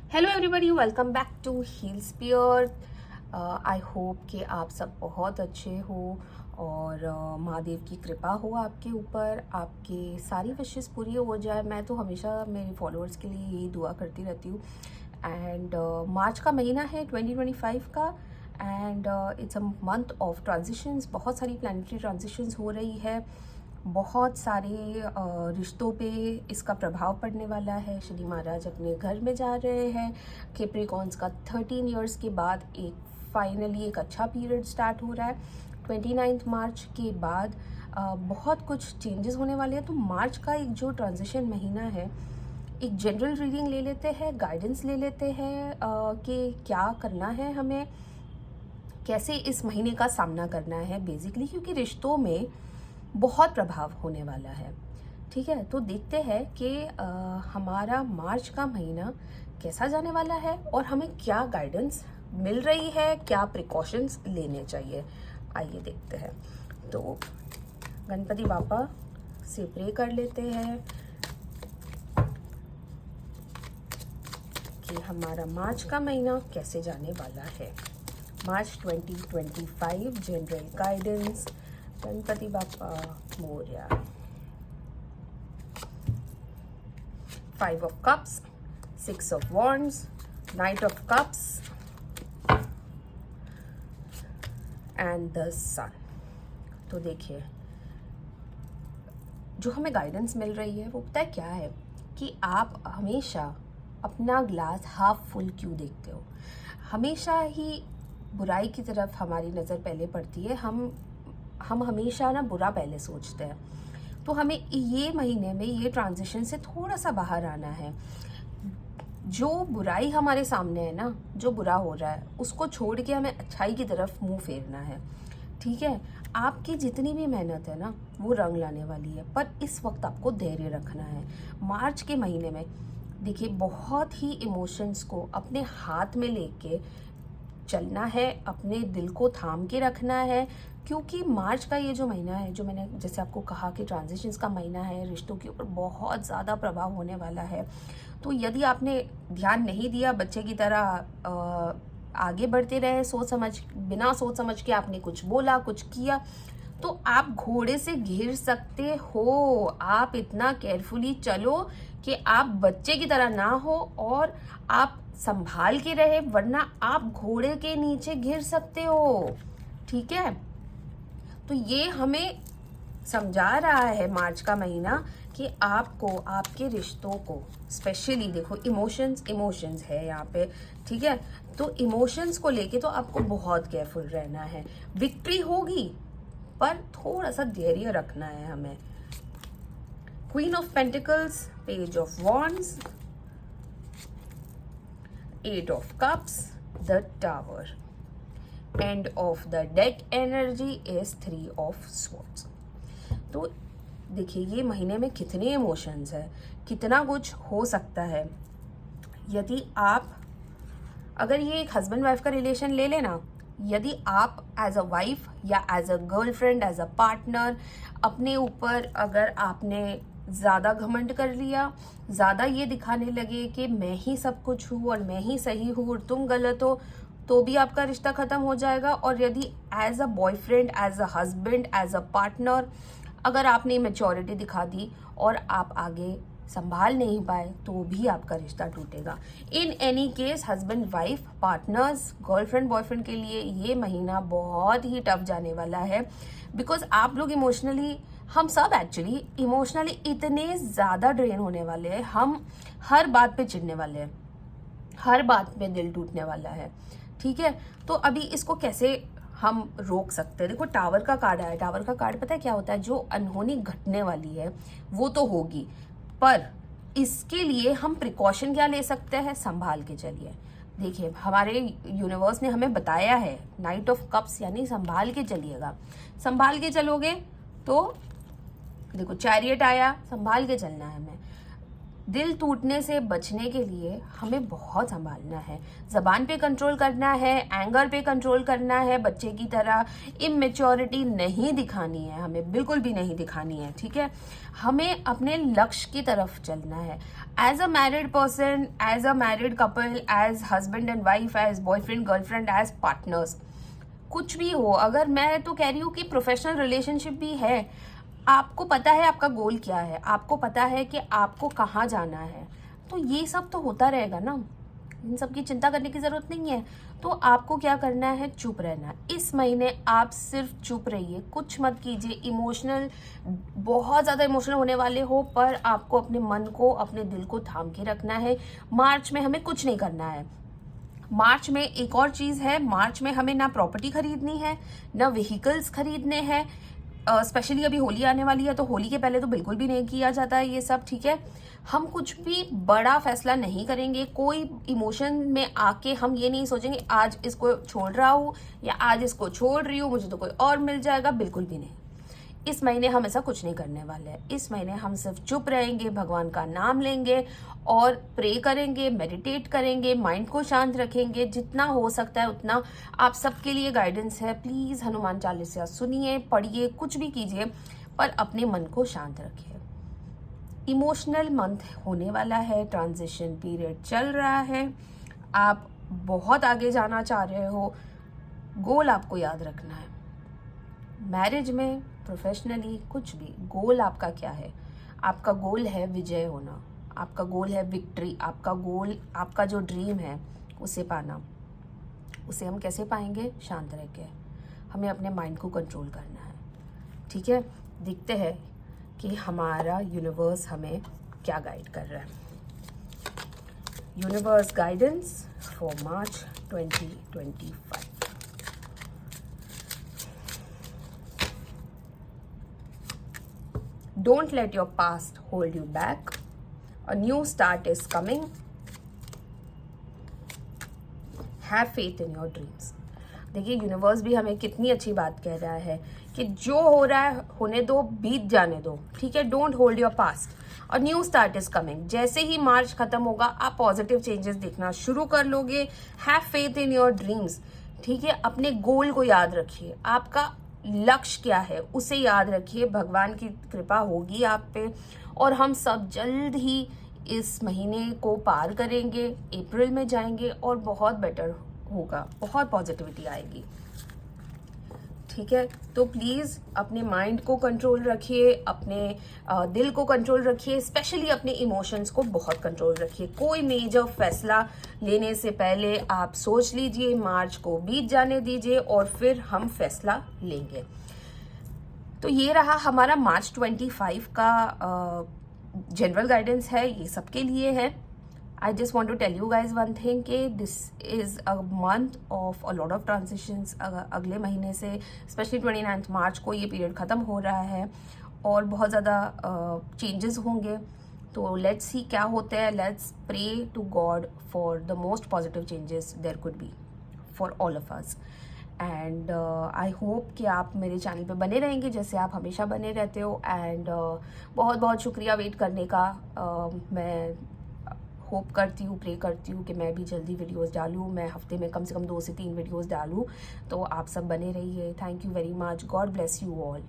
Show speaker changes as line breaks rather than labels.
Hello everybody, welcome back to heal spear. I hope कि आप सब बहुत अच्छे हो और महादेव की कृपा हो आपके ऊपर, आपके सारी विशेस पूरी हो जाए। मैं तो हमेशा मेरे फॉलोअर्स के लिए यही दुआ करती रहती हूँ। एंड मार्च का महीना है 2025 का, and it's a month of transitions. बहुत सारी प्लानिटरी ट्रांजिशंस हो रही है, बहुत सारे रिश्तों पे इसका प्रभाव पड़ने वाला है। शनि महाराज अपने घर में जा रहे हैं। कैप्रिकॉर्न्स का 13 इयर्स के बाद फाइनली एक अच्छा पीरियड स्टार्ट हो रहा है। 29 मार्च के बाद बहुत कुछ चेंजेस होने वाले हैं। तो मार्च का एक जो ट्रांजिशन महीना है, एक जनरल रीडिंग ले लेते हैं, गाइडेंस ले लेते हैं कि क्या करना है हमें, कैसे इस महीने का सामना करना है बेसिकली, क्योंकि रिश्तों में बहुत प्रभाव होने वाला है। ठीक है, तो देखते हैं कि हमारा मार्च का महीना कैसा जाने वाला है और हमें क्या गाइडेंस मिल रही है, क्या प्रिकॉशंस लेने चाहिए। आइए देखते हैं। तो गणपति बापा से प्रे कर लेते हैं कि हमारा मार्च का महीना कैसे जाने वाला है। मार्च 2025 जनरल गाइडेंस। गणपति बापा Morya. 5 of cups, 6 of wands, Knight of cups and the sun। तो देखिए, जो हमें गाइडेंस मिल रही है वो पता है क्या है, कि आप हमेशा अपना ग्लास हाफ फुल क्यों देखते हो। हमेशा ही बुराई की तरफ हमारी नज़र पहले पड़ती है। हम हमेशा ना बुरा पहले सोचते हैं। तो हमें ये महीने में ये ट्रांजिशन से थोड़ा सा बाहर आना है। जो बुराई हमारे सामने है ना, जो बुरा हो रहा है, उसको छोड़ के हमें अच्छाई की तरफ मुंह फेरना है। ठीक है, आपकी जितनी भी मेहनत है ना, वो रंग लाने वाली है, पर इस वक्त आपको धैर्य रखना है। मार्च के महीने में देखिए, बहुत ही इमोशंस को अपने हाथ में लेके चलना है, अपने दिल को थाम के रखना है, क्योंकि मार्च का ये जो महीना है, जो मैंने जैसे आपको कहा कि ट्रांजिशंस का महीना है, रिश्तों के ऊपर बहुत ज़्यादा प्रभाव होने वाला है। तो यदि आपने ध्यान नहीं दिया, बच्चे की तरह आगे बढ़ते रहे, बिना सोच समझ के आपने कुछ बोला, कुछ किया, तो आप घोड़े से गिर सकते हो। आप इतना केयरफुली चलो कि आप बच्चे की तरह ना हो और आप संभाल के रहे, वरना आप घोड़े के नीचे गिर सकते हो। ठीक है, तो ये हमें समझा रहा है मार्च का महीना कि आपको आपके रिश्तों को स्पेशली देखो, इमोशंस है यहाँ पे। ठीक है, तो इमोशंस को लेके तो आपको बहुत केयरफुल रहना है। विक्ट्री होगी, पर थोड़ा सा धैर्य रखना है हमें। Queen of pentacles, page of wands, 8 of cups, the tower. End of the deck energy is 3 of swords। तो देखिए, ये महीने में कितने इमोशंस है, कितना कुछ हो सकता है। यदि आप, अगर ये एक हस्बैंड वाइफ का रिलेशन ले लेना, यदि आप एज अ वाइफ या as a girlfriend, as a partner, अपने ऊपर अगर आपने ज़्यादा घमंड कर लिया, ज़्यादा ये दिखाने लगे कि मैं ही सब कुछ हूँ और मैं ही सही हूँ और तुम गलत हो, तो भी आपका रिश्ता ख़त्म हो जाएगा। और यदि as a boyfriend, as a husband, as a partner अगर आपने मैच्योरिटी दिखा दी और आप आगे संभाल नहीं पाए, तो भी आपका रिश्ता टूटेगा। In any case, husband wife, partners, girlfriend boyfriend के लिए ये महीना बहुत ही टफ जाने वाला है। बिकॉज आप लोग इमोशनली, हम सब एक्चुअली इमोशनली इतने ज़्यादा ड्रेन होने वाले हैं, हम हर बात पे चिढ़ने वाले हैं, हर बात पे दिल टूटने वाला है। ठीक है, तो अभी इसको कैसे हम रोक सकते हैं। देखो, टावर का कार्ड आया। टावर का कार्ड पता है क्या होता है, जो अनहोनी घटने वाली है वो तो होगी, पर इसके लिए हम प्रिकॉशन क्या ले सकते हैं, संभाल के चलिए। देखिए, हमारे यूनिवर्स ने हमें बताया है, नाइट ऑफ कप्स, यानी संभाल के चलिएगा। संभाल के चलोगे तो देखो, चैरियट आया, संभाल के चलना है हमें। दिल टूटने से बचने के लिए हमें बहुत संभालना है, ज़बान पे कंट्रोल करना है, एंगर पे कंट्रोल करना है, बच्चे की तरह इमेच्योरिटी नहीं दिखानी है, हमें बिल्कुल भी नहीं दिखानी है, ठीक है। हमें अपने लक्ष्य की तरफ चलना है। As a married person, as a married couple, as husband and wife, as boyfriend girlfriend, as partners, कुछ भी हो, अगर मैं तो कह रही हूँ कि प्रोफेशनल रिलेशनशिप भी है, आपको पता है आपका गोल क्या है, आपको पता है कि आपको कहाँ जाना है, तो ये सब तो होता रहेगा ना, इन सब की चिंता करने की ज़रूरत नहीं है। तो आपको क्या करना है, चुप रहना। इस महीने आप सिर्फ चुप रहिए, कुछ मत कीजिए। इमोशनल, बहुत ज़्यादा इमोशनल होने वाले हो, पर आपको अपने मन को, अपने दिल को थाम के रखना है। मार्च में हमें कुछ नहीं करना है। मार्च में एक और चीज़ है, मार्च में हमें ना प्रॉपर्टी खरीदनी है, ना व्हीकल्स खरीदने हैं। स्पेशली अभी होली आने वाली है, तो होली के पहले तो बिल्कुल भी नहीं किया जाता है ये सब, ठीक है। हम कुछ भी बड़ा फैसला नहीं करेंगे, कोई इमोशन में आके हम ये नहीं सोचेंगे आज इसको छोड़ रहा हूँ या आज इसको छोड़ रही हूँ, मुझे तो कोई और मिल जाएगा, बिल्कुल भी नहीं। इस महीने हम ऐसा कुछ नहीं करने वाले हैं। इस महीने हम सिर्फ चुप रहेंगे, भगवान का नाम लेंगे और प्रे करेंगे, मेडिटेट करेंगे, माइंड को शांत रखेंगे, जितना हो सकता है उतना। आप सबके लिए गाइडेंस है, प्लीज़ हनुमान चालीसा सुनिए, पढ़िए, कुछ भी कीजिए, पर अपने मन को शांत रखिए। इमोशनल मंथ होने वाला है, ट्रांजिशन पीरियड चल रहा है, आप बहुत आगे जाना चाह रहे हो, गोल आपको याद रखना है। मैरिज में, प्रोफेशनली, कुछ भी गोल आपका क्या है? आपका गोल है विजय होना, आपका गोल है विक्ट्री, आपका गोल, आपका जो ड्रीम है उसे पाना। उसे हम कैसे पाएंगे? शांत रह के। हमें अपने माइंड को कंट्रोल करना है, ठीक है। देखते हैं कि हमारा यूनिवर्स हमें क्या गाइड कर रहा है। Universe guidance for March 2025। Don't let your past hold you back. A new start is coming. Have faith in your dreams. देखिए, यूनिवर्स भी हमें कितनी अच्छी बात कह रहा है कि जो हो रहा है होने दो, बीत जाने दो, ठीक है। Don't hold your past. A new start is coming. जैसे ही मार्च खत्म होगा, आप पॉजिटिव चेंजेस देखना शुरू कर लोगे। Have faith in your dreams, ठीक है। अपने गोल को याद रखिए, आपका लक्ष्य क्या है उसे याद रखिए। भगवान की कृपा होगी आप पे, और हम सब जल्द ही इस महीने को पार करेंगे, अप्रैल में जाएंगे और बहुत बेटर होगा, बहुत पॉजिटिविटी आएगी, ठीक है। तो प्लीज़ अपने माइंड को कंट्रोल रखिए, अपने दिल को कंट्रोल रखिए, स्पेशली अपने इमोशंस को बहुत कंट्रोल रखिए। कोई मेजर फैसला लेने से पहले आप सोच लीजिए, मार्च को बीत जाने दीजिए और फिर हम फैसला लेंगे। तो ये रहा हमारा मार्च 25 का जनरल गाइडेंस है, ये सबके लिए है। I just want to tell you guys one thing कि this is a month of a lot of transitions। अगले महीने से स्पेशली 29 मार्च को ये पीरियड ख़त्म हो रहा है और बहुत ज़्यादा चेंजेस होंगे। तो लेट्स सी क्या होता है। Let's pray to God for the most positive changes there could be for all of us. And I hope कि आप मेरे चैनल पे बने रहेंगे जैसे आप हमेशा बने रहते हो। एंड बहुत बहुत शुक्रिया वेट करने का। मैं होप करती हूँ, प्रे करती हूँ कि मैं भी जल्दी वीडियोस डालूँ। मैं हफ्ते में कम से कम 2 से 3 वीडियोस डालूँ। तो आप सब बने रहिए। Thank you very much. God bless you all.